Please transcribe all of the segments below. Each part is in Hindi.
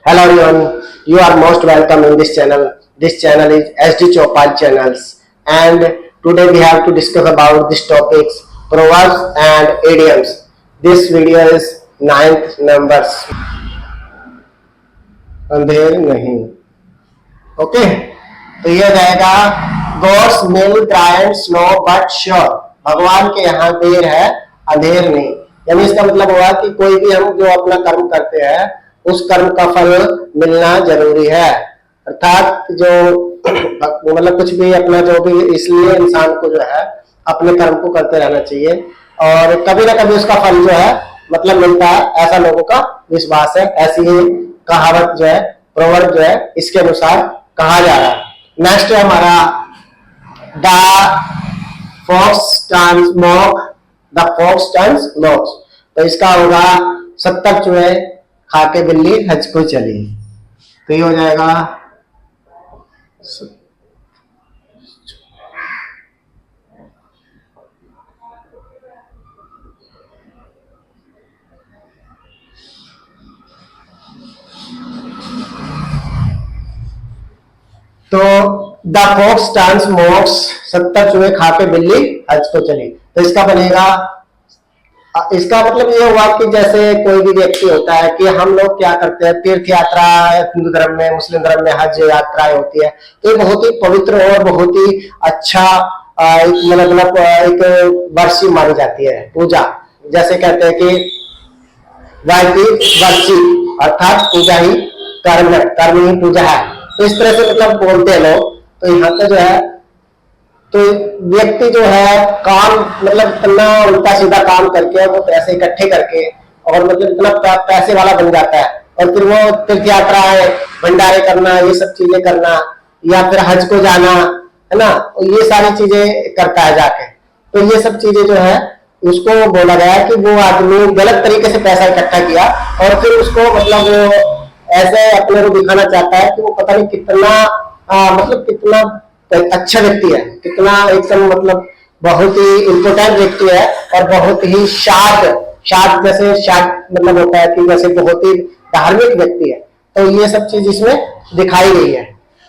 Hello everyone, you are most welcome in this channel. This channel is SD Chopal channels, and today we have to discuss about these topics, proverbs and idioms. This video is ninth numbers. अंधेर नहीं, ओके तो ये जाएगा God's will grind slow but sure. भगवान के यहाँ देर है अंधेर नहीं। यानी इसका मतलब हुआ कि कोई भी हम जो अपना कर्म करते हैं उस कर्म का फल मिलना जरूरी है। अर्थात जो मतलब कुछ भी अपना जो भी, इसलिए इंसान को जो है अपने कर्म को करते रहना चाहिए और कभी ना कभी उसका फल जो है मतलब मिलता है, ऐसा लोगों का विश्वास है। ऐसी ही कहावत जो है, प्रोवर्ब जो है, इसके अनुसार कहा जा रहा है। नेक्स्ट है हमारा the fox turns mock, the fox turns mocks. तो इसका होगा 70 चूहे खा के बिल्ली हज को चली। तो ये हो जाएगा तो द फॉक्स टर्न्स मॉक्स, 70 चूहे खा के बिल्ली हज को चली। तो इसका बनेगा, इसका मतलब ये हुआ कि जैसे कोई भी व्यक्ति होता है कि हम लोग क्या करते हैं, तीर्थ यात्रा हिंदू धर्म में, मुस्लिम धर्म में हज यात्राएं होती है। तो ये बहुत ही पवित्र और बहुत ही अच्छा मतलब एक वर्षी मानी जाती है पूजा। जैसे कहते हैं कि वर्षी अर्थात पूजा ही कर्म है, कर्म ही पूजा है। तो इस तरह से मतलब बोलते हैं लोग। तो यहाँ पे जो है तो व्यक्ति जो है काम मतलब इतना उल्टा सीधा काम करके वो पैसे इकट्ठे करके और मतलब इतना पैसे वाला बन जाता है और फिर वो तीर्थ यात्रा है, भंडारे करना, ये सब चीजें करना या फिर हज को जाना है ना, ये सारी चीजें करता है जाके। तो ये सब चीजें जो है उसको बोला गया है कि वो आदमी गलत तरीके से पैसा इकट्ठा किया और फिर उसको मतलब वो ऐसे अपने को दिखाना चाहता है कि वो पता नहीं कितना मतलब कितना अच्छा व्यक्ति है, कितना एकदम मतलब बहुत ही इम्पोर्टेंट व्यक्ति है और बहुत ही शाद जैसे शाद मतलब होता है कि जैसे बहुत ही धार्मिक व्यक्ति है। तो ये सब चीज इसमें दिखाई गई है।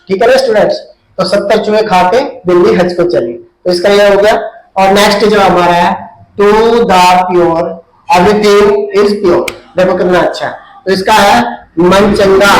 ठीक है ना स्टूडेंट्स। तो 70 चूहे खा के बिल्ली हज को चली। तो इसका ये हो गया। और नेक्स्ट जो हमारा है to the pure everything is pure. देखो कितना अच्छा है। तो इसका है मन चंगा।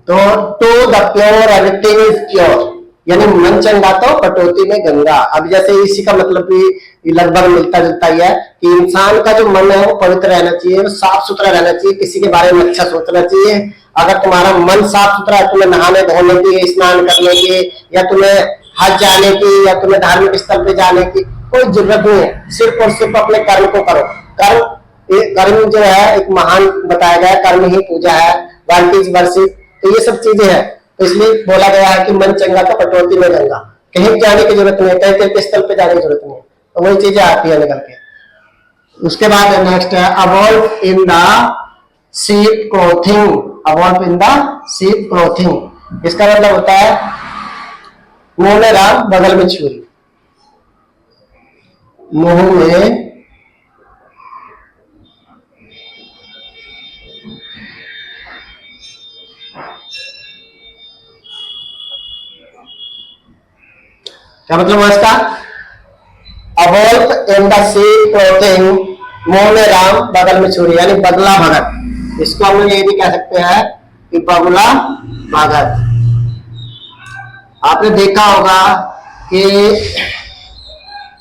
तो to the pure everything is pure, यानी मन चंगा तो कटौती में गंगा। अब जैसे इसी का मतलब भी लगभग मिलता जुलता ही है कि इंसान का जो मन है वो पवित्र रहना चाहिए, साफ सुथरा रहना चाहिए, किसी के बारे में अच्छा सोचना चाहिए। अगर तुम्हारा मन साफ सुथरा है, तुम्हें नहाने धोने की, स्नान करने की, या तुम्हें हज जाने की, या तुम्हें धार्मिक स्थल पे जाने की कोई जरूरत नहीं है। सिर्फ और सिर्फ अपने कर्म को करो। कर्म जो है एक महान बताया गया, कर्म ही पूजा है, वांटिज वर्षिप। तो ये सब चीजें हैं। तो इसलिए बोला गया है कि मन चंगा तो कटौती में गंगा। कहीं जाने की जरूरत नहीं है, कहीं तीर्थ स्थल पे जाने की जरूरत नहीं है। तो वही चीजें आती है निकल के। उसके बाद नेक्स्ट है a wolf in the sheep clothing. A wolf in the sheep clothing, इसका मतलब होता है मुंह में राम बगल में छुरी। मुंह में क्या मतलब है इसका? अवॉल्व इन द शीप क्लोथिंग, मुंह में राम बगल में छुरी, यानी बगला भगत। इसको हम लोग ये भी कह सकते हैं कि बगला भगत। आपने देखा होगा कि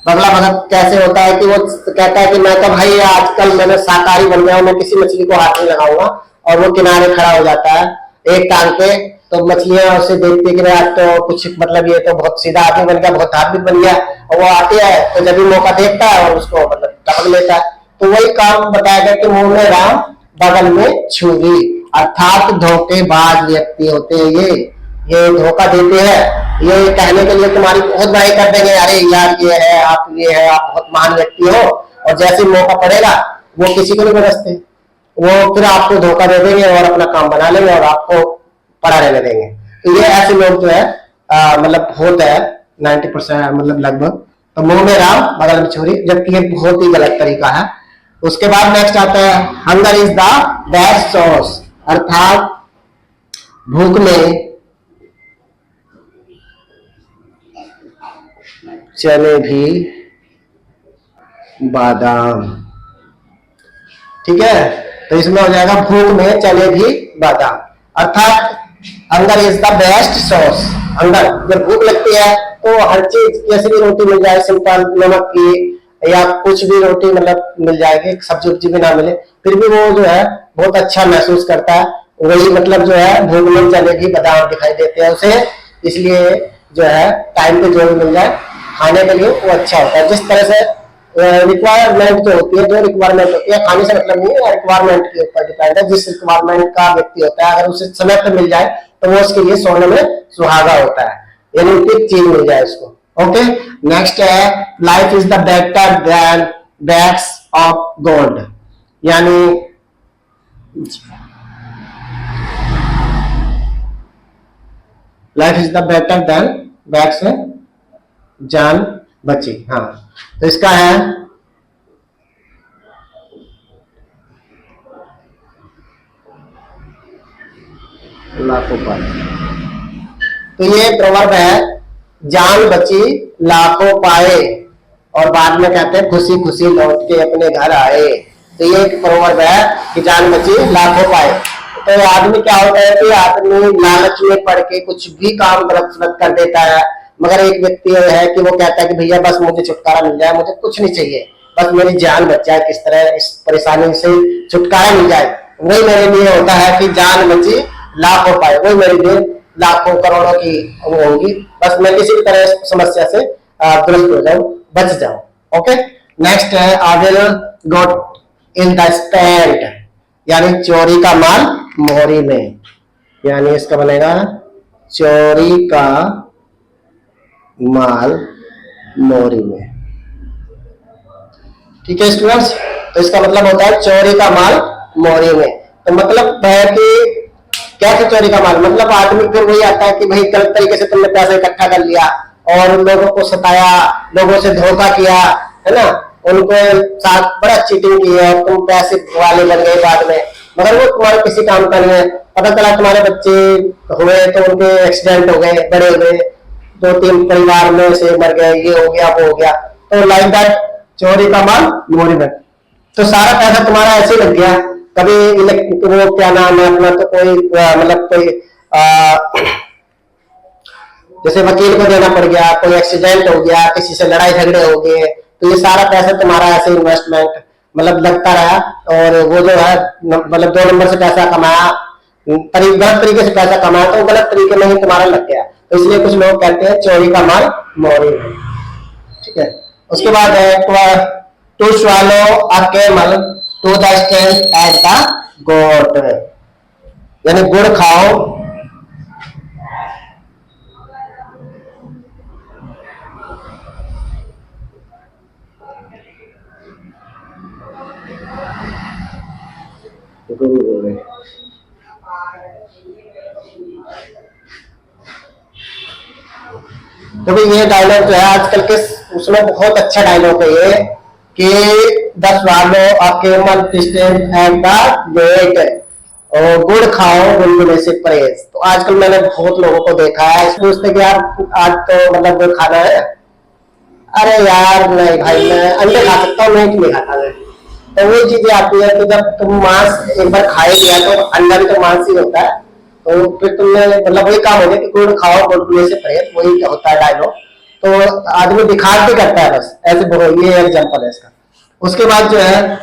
बगला भगत कैसे होता है कि वो कहता है कि मैं तो भाई आजकल मैंने शाकाहारी बन गया हूं, मैं किसी मछली को हाथ नहीं लगाऊंगा, और वो किनारे खड़ा हो जाता है एक टांग पे। तो मछलियां उसे देखती कि आज तो कुछ मतलब ये तो बहुत सीधा आदमी बन गया, बहुत धार्मिक बन गया, और वो आती है तो जब भी मौका देखता है और उसको मतलब टपक लेता है। तो वही काम बताया गया कि मुंह में राम बगल में छुरी, अर्थात धोखेबाज व्यक्ति होते हैं ये धोखा देते हैं। ये कहने के लिए तुम्हारी बहुत बड़ाई कर देंगे, अरे यार ये है, आप बहुत महान व्यक्ति हो, और जैसे मौका पड़ेगा वो किसी को नहीं बरसते, वो फिर आपको धोखा दे देंगे और अपना काम बना लेंगे और आपको पड़ा रहने देंगे। तो ये ऐसे लोग जो है मतलब होता है 90% मतलब लगभग। तो मुंह में राम बगल में छुरी, जबकि ये बहुत ही गलत तरीका है। उसके बाद नेक्स्ट आता है hunger is the best sauce, अर्थात भूख में चने भी बादाम। ठीक है, तो इसमें हो जाएगा भूख में चने भी बादाम, अर्थात hunger is the best sauce. Hunger, जब भूख लगती है तो हर चीज, कैसी भी रोटी मिल जाए सिंपल नमक की या कुछ भी रोटी मतलब मिल जाएगी, सब्जी उब्जी भी ना मिले फिर भी वो जो है बहुत अच्छा महसूस करता है। वही मतलब जो है भूख में चने भी बादाम दिखाई देते हैं उसे, इसलिए जो है टाइम पे जो भी मिल जाए खाने के लिए वो अच्छा होता है। जिस तरह से रिक्वायरमेंट जो होती है, जो रिक्वायरमेंट होती है, खाने से मतलब नहीं है, रिक्वायरमेंट के ऊपर डिपेंड है। जिस रिक्वायरमेंट का व्यक्ति होता है, अगर उसे समय पर मिल जाए तो वो उसके लिए सोने में सुहागा होता है, यानी एक चीज मिल जाए उसको। ओके, नेक्स्ट है life is the better than bags of gold, यानी life is the better than bags जान बची। हाँ, तो इसका है लाखों पाए। तो ये प्रवर्ब है, जान बची लाखों पाए, और बाद में कहते हैं खुशी खुशी लौट के अपने घर आए। तो ये एक प्रवर्ब है कि जान बची लाखों पाए। तो आदमी क्या होता है कि आदमी लालच में पड़ के कुछ भी काम गलत कर देता है, मगर एक व्यक्ति है कि वो कहता है कि भैया बस मुझे छुटकारा मिल जाए, मुझे कुछ नहीं चाहिए, बस मेरी जान बच जाए, किस तरह इस परेशानी से छुटकारा मिल जाए। वही मेरे लिए होता है कि जान बची लाखों पाए, वही मेरे लिए लाखों करोड़ों की होगी, बस मैं किसी भी तरह समस्या से दुरुस्त हो जाऊं, बच जाऊं। ओके, नेक्स्ट है I will got in the stand, यानी चोरी का माल मोहरी में, यानी इसका बनेगा चोरी का माल मोहरी में। ठीक है स्टूडेंट्स, तो इसका मतलब होता है चोरी का माल मोहरी में। तो मतलब है कि कैसे चोरी का माल, मतलब आदमी फिर वही आता है कि भाई गलत तरीके से तुमने पैसा इकट्ठा कर लिया और लोगों को सताया, लोगों से धोखा किया, है ना, उनको साथ बड़ा चीटिंग की है, तुम पैसे वाले बन गए बाद में, मगर वो तुम्हारे किसी काम का नहीं है। पता चला तुम्हारे बच्चे हुए तो उनके एक्सीडेंट हो गए, बड़े हुए, 2-3 परिवार में से मर गए, ये हो गया वो हो गया। तो लाइक दैट चोरी का माल मोहरी में। तो सारा पैसा तुम्हारा ऐसे लग गया, कभी वो क्या नाम है अपना, तो कोई मतलब कोई जैसे वकील को देना पड़ गया, कोई एक्सीडेंट हो गया, किसी से लड़ाई झगड़े हो गए, तो ये सारा पैसा तुम्हारा ऐसे इन्वेस्टमेंट मतलब लगता रहा, और वो जो है मतलब 2 नंबर से पैसा कमाया, गलत तरीके से पैसा कमाया, तो गलत तरीके में ही तुम्हारा लग गया। तो इसलिए कुछ लोग कहते हैं चोरी का माल मोहरी में। ठीक है, उसके बाद है to swallow a camel to the stand at the goat, यानी गुड़ खाओ तो भाई ये डायलॉग जो है आजकल के उसमें बहुत अच्छा डायलॉग है ये कि 10 वालों अकेमल स्टैंड एट द गेट, और गुड़ खाओ गुनगुने से परहेज। तो आजकल मैंने बहुत लोगों को देखा है, पूछते कि यार आज तो मतलब गुड़ खाना है, अरे यार नहीं भाई मैं अंडे खा सकता हूँ, मीट नहीं खाता मैं। तो वही चीजें आती है कि जब तुम मांस एक बार खाए दिया तो अंडा भी तो मांस ही होता है, तो फिर तुमने मतलब वही काम हो गया कि गुड़ खाओ गुनगुने से परहेज, वही होता है डायलॉग। तो आदमी दिखा के करता है बस ऐसे, ये एग्जाम्पल है इसका। उसके बाद जो है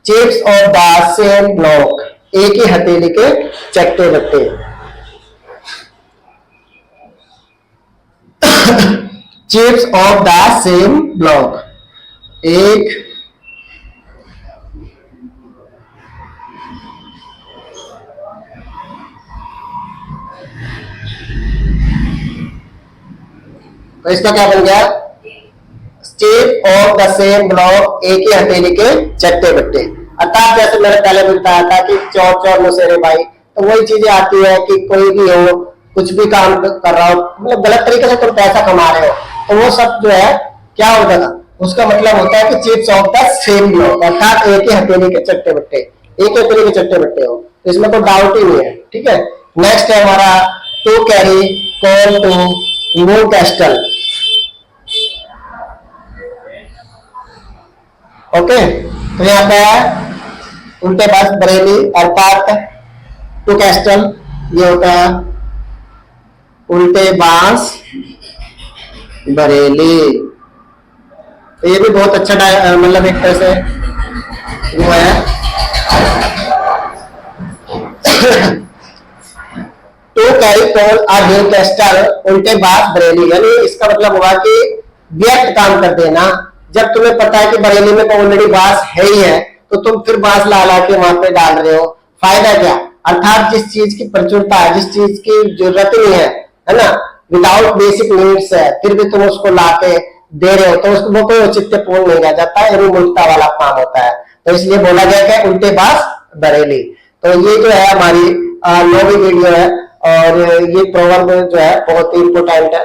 chips of the same block, एक ही हथेली के चट्टे बट्टे। Chips of the same block, एक तो इसका क्या बन गया, chip off the same block, एक ही हथेली के चट्टे बट्टे। अर्थात जैसे मैंने पहले भी बताया था कि चोर चोर मुसेरे भाई, तो वही चीजें आती है कि कोई भी हो, कुछ भी काम कर रहा हो, मतलब गलत तरीके से तुम पैसा कमा रहे हो, तो वो सब जो है क्या होता था, उसका मतलब होता है कि chips of the same block, अर्थात एक ही हथेली के चट्टे बट्टे, एक हथेली के चट्टे बट्टे हो, तो इसमें कोई डाउट ही नहीं है। ठीक है, नेक्स्ट है हमारा to carry coal to Newcastle. Okay, तो यहाँ पे है उल्टे पास बरेली, अर्थात टू कैस्टल ये होता है उल्टे बांस बरेली। तो ये भी बहुत अच्छा मतलब एक तरह से वो है। To carry coal a Newcastle उल्टे बांस बरेली, यानी इसका मतलब हुआ कि व्यर्थ काम कर देना। जब तुम्हें पता है कि बरेली में तो ऑलरेडी बांस है ही है, तो तुम फिर बांस ला ला के वहां पे डाल रहे हो, फायदा क्या। अर्थात जिस चीज की प्रचुरता है, जिस चीज की जरूरत ही नहीं है ना, विदाउट बेसिक नीड्स है, फिर भी तुम उसको लाके दे रहे हो, तो उसको कोई औचित्यपूर्ण नहीं रह जाता है, मूर्खता वाला काम होता है। तो इसलिए बोला गया कि उल्टे बांस बरेली। तो ये जो है हमारी 9वीं वीडियो है, और ये प्रोवर्ब जो है बहुत ही इंपोर्टेंट है।